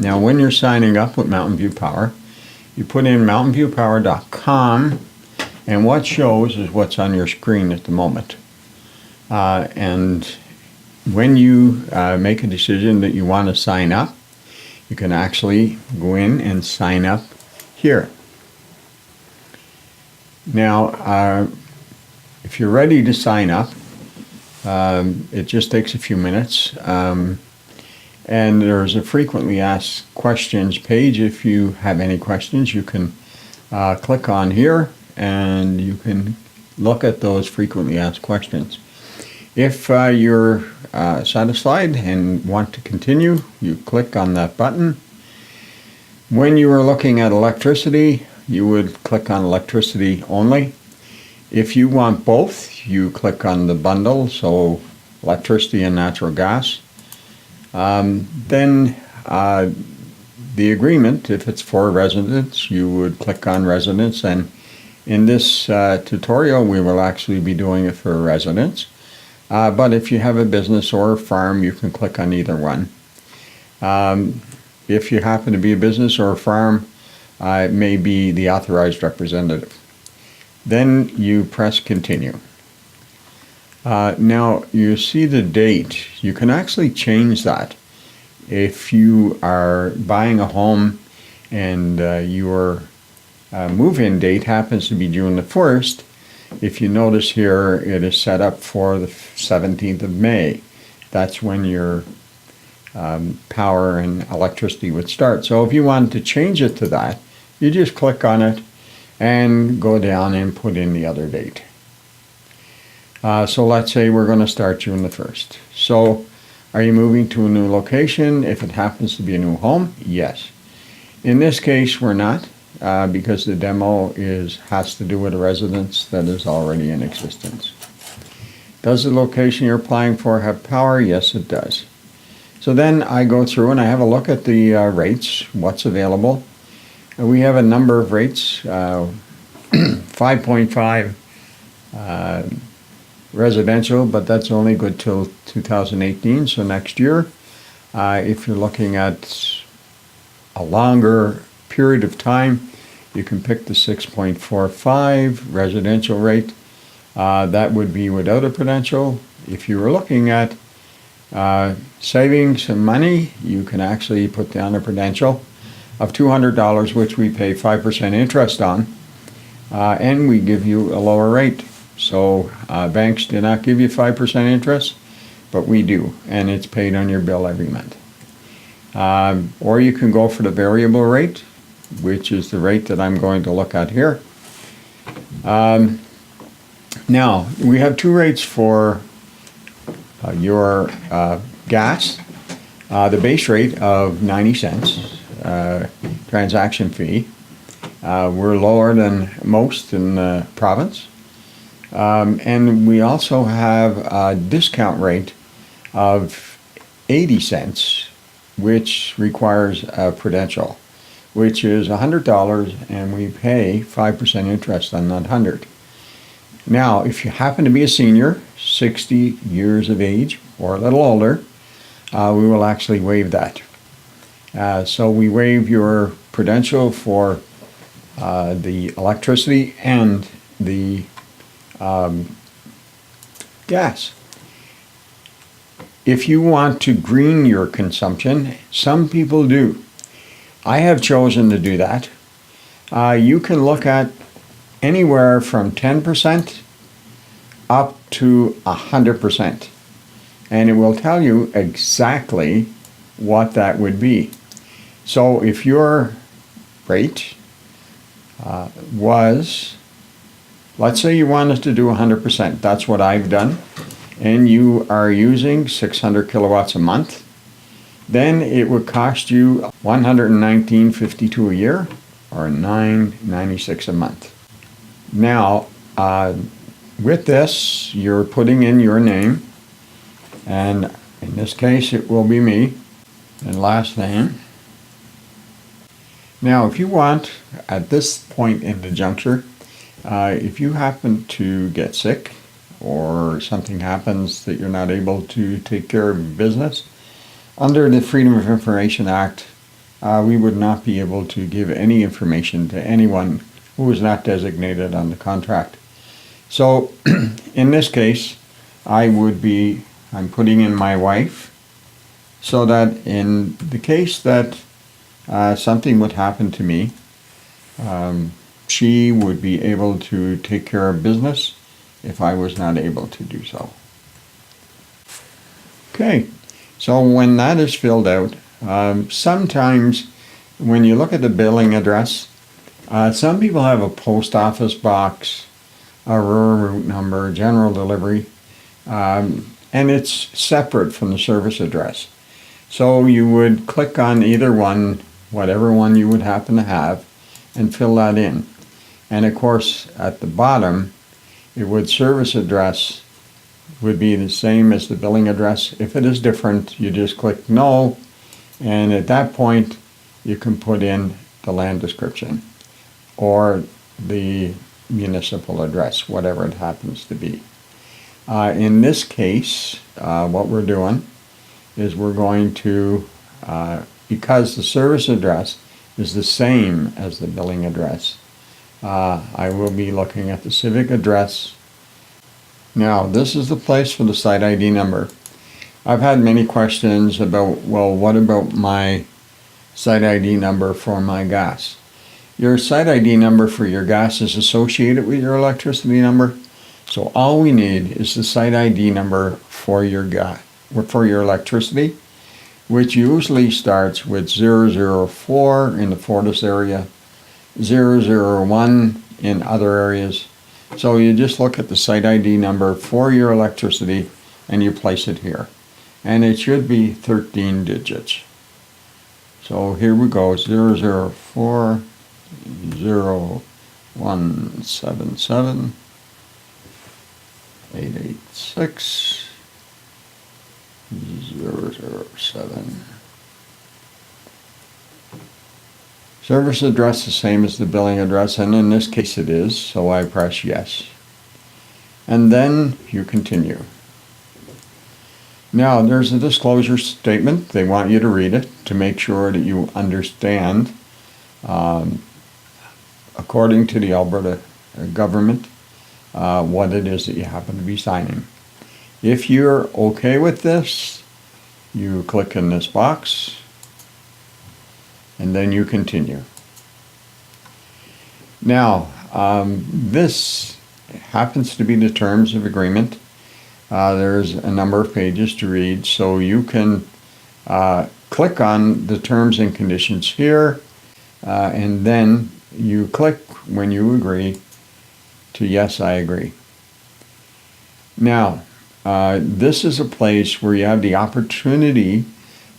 Now when you're signing up with Mountain View Power, you put in mountainviewpower.com, and what shows is what's on your screen at the moment. And when you make a decision that you want to sign up, you can actually go in and sign up here. Now, if you're ready to sign up, it just takes a few minutes. And there's a frequently asked questions page. If you have any questions, you can click on here and you can look at those frequently asked questions. If you're satisfied and want to continue, you click on that button. When you are looking at electricity, you would click on electricity only. If you want both, you click on the bundle, so electricity and natural gas. Then the agreement, if it's for residents, you would click on residents, and in this tutorial we will actually be doing it for residents. But if you have a business or a farm, you can click on either one. If you happen to be a business or a farm, it may be the authorized representative. Then you press continue. Now you see the date. You can actually change that. If you are buying a home and your move-in date happens to be June the 1st, if you notice here, it is set up for the 17th of May. That's when your power and electricity would start. So if you wanted to change it to that, you just click on it and go down and put in the other date. So let's say we're going to start June the 1st. So are you moving to a new location if it happens to be a new home? Yes. In this case, we're not, because the demo has to do with a residence that is already in existence. Does the location you're applying for have power? Yes, it does. So then I go through and I have a look at the rates, what's available. And we have a number of rates, 5.5 residential, but that's only good till 2018, so next year. If you're looking at a longer period of time, you can pick the 6.45 residential rate. That would be without a prudential. If you were looking at saving some money, you can actually put down a prudential of $200, which we pay 5% interest on, and we give you a lower rate. So banks do not give you 5% interest, but we do, and it's paid on your bill every month. Or you can go for the variable rate, which is the rate that I'm going to look at here. Now, we have two rates for your gas. The base rate of 90 cents, transaction fee. We're lower than most in the province. And we also have a discount rate of 80 cents, which requires a prudential, which is $100, and we pay 5% interest on that 100. Now, if you happen to be a senior, 60 years of age or a little older, we will actually waive that. So we waive your prudential for the electricity and the gas. If you want to green your consumption, some people do. I have chosen to do that. You can look at anywhere from 10% up to 100%, and it will tell you exactly what that would be. So if your rate was, let's say you wanted to do 100%, that's what I've done, and you are using 600 kilowatts a month, then it would cost you $119.52 a year, or $9.96 a month. Now, with this, you're putting in your name, and in this case it will be me, and last name. Now, if you want, at this point in the juncture, if you happen to get sick or something happens that you're not able to take care of your business, under the Freedom of Information Act, we would not be able to give any information to anyone who was not designated on the contract. So in this case, I'm putting in my wife, so that in the case that something would happen to me, she would be able to take care of business if I was not able to do so. Okay, so when that is filled out, sometimes when you look at the billing address, some people have a post office box, a rural route number, general delivery, and it's separate from the service address. So you would click on either one, whatever one you would happen to have, and fill that in. And of course, at the bottom, service address would be the same as the billing address. If it is different, you just click no, and at that point, you can put in the land description or the municipal address, whatever it happens to be. In this case, what we're doing is we're going to, because the service address is the same as the billing address, I will be looking at the civic address. Now, this is the place for the site ID number. I've had many questions about, well, what about my site ID number for my gas? Your site ID number for your gas is associated with your electricity number. So all we need is the site ID number for your electricity, which usually starts with 004 in the Fortis area, 001 in other areas. So you just look at the site ID number for your electricity and you place it here. And it should be 13 digits. So here we go, 004 0177 886 007. Service address the same as the billing address, and in this case it is, so I press yes. And then you continue. Now there's a disclosure statement. They want you to read it to make sure that you understand, according to the Alberta government, what it is that you happen to be signing. If you're okay with this, you click in this box and then you continue. Now, this happens to be the terms of agreement. There's a number of pages to read, so you can click on the terms and conditions here, and then you click when you agree to yes, I agree. Now, this is a place where you have the opportunity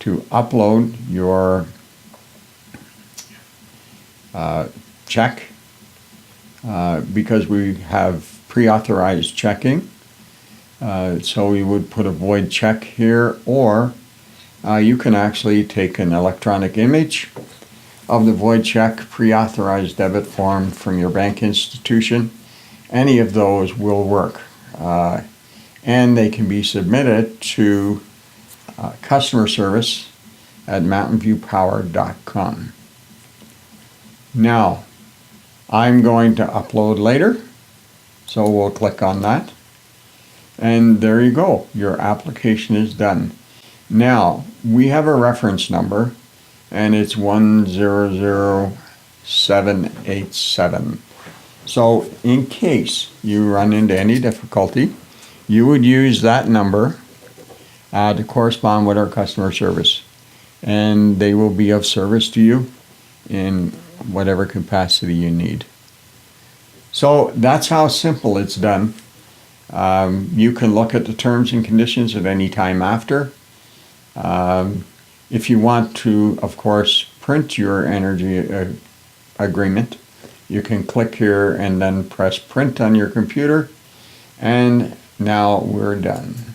to upload your check, because we have pre-authorized checking. So you would put a void check here, or you can actually take an electronic image of the void check, pre-authorized debit form from your bank institution. Any of those will work. And they can be submitted to customer service at mountainviewpower.com. Now, I'm going to upload later, so we'll click on that. And there you go, your application is done. Now, we have a reference number, and it's 100787. So, in case you run into any difficulty, you would use that number to correspond with our customer service. And they will be of service to you in whatever capacity you need. So that's how simple it's done. You can look at the terms and conditions at any time after. If you want to, of course, print your energy agreement, you can click here and then press print on your computer, and now we're done.